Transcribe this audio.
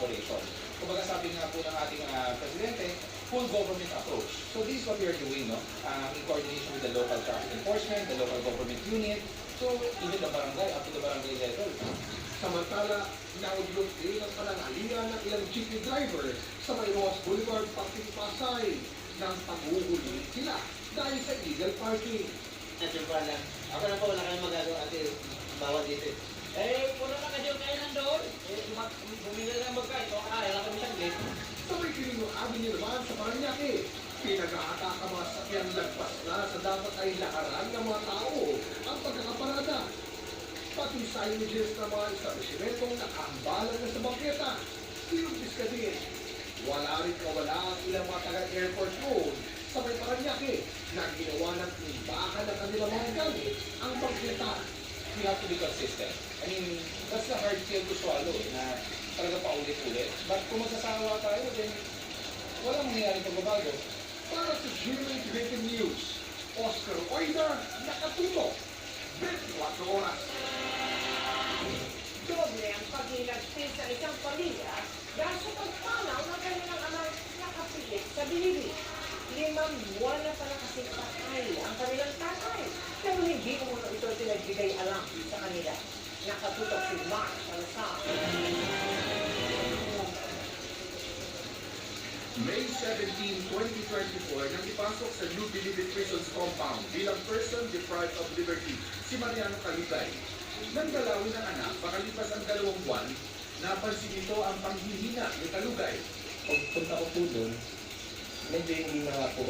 collaboration. Kumbaga sabi nga po ng ating presidente, full government approach. So this is what we are doing, no? In coordination with the local traffic enforcement, the local government unit, so even the barangay, up to the barangay level. Samantala, naudyot din ang panangalian ng ilang jeepney driver sa Mayroas Boulevard, Pasig, Pasay nang paghuhuli sila dahil sa illegal parking. At yung lang, ako na po, wala kayong magagawa at bawal dito. Eh, puno na kayo kayo nandoon. Bumili lang magkain, so kaya lang kami saglit. Sa may Quirino Avenue naman sa Paranaque, pinag-aataka mga sakyang lagpas na sa dapat ay lakaran ng mga tao ang pagkakaparada. Pati signages ng mga establishmentong nakahambalan na sa bangketa, sinumpis ka din. Wala rin kawala ang ilang mga taga-airport road sa may Paranaque na ginawa ng imbakan ng kanilang mga gamit ang bangketa. We have to be consistent. I mean, that's the hard pill to swallow, na talaga paulit-ulit. But kung magsasawa tayo, then walang mangyayaring pagbabago. Para sa GMA Integrated News, Oscar Oida, nakatutok, 24 oras. Doble ang paghilagsig sa isang pamilya dahil sa pagpanaw ng kanilang amang nakapilit sa bilibid. 5 buwan na pala kasing patay ang kanilang tatay. Pero hindi mo muna ito pinagbigay alam sa kanila. Nakatutok si Mark Salazar. May 17, 2024 nang ipasok sa New Bilibid Prisons Compound bilang person deprived of liberty si Mariano Kalugay. Nang dalawin ng anak, makalipas ang 2 buwan, napansin ito ang panghihina ni Kalugay. Pagpunta ko po doon, medyo hindi na po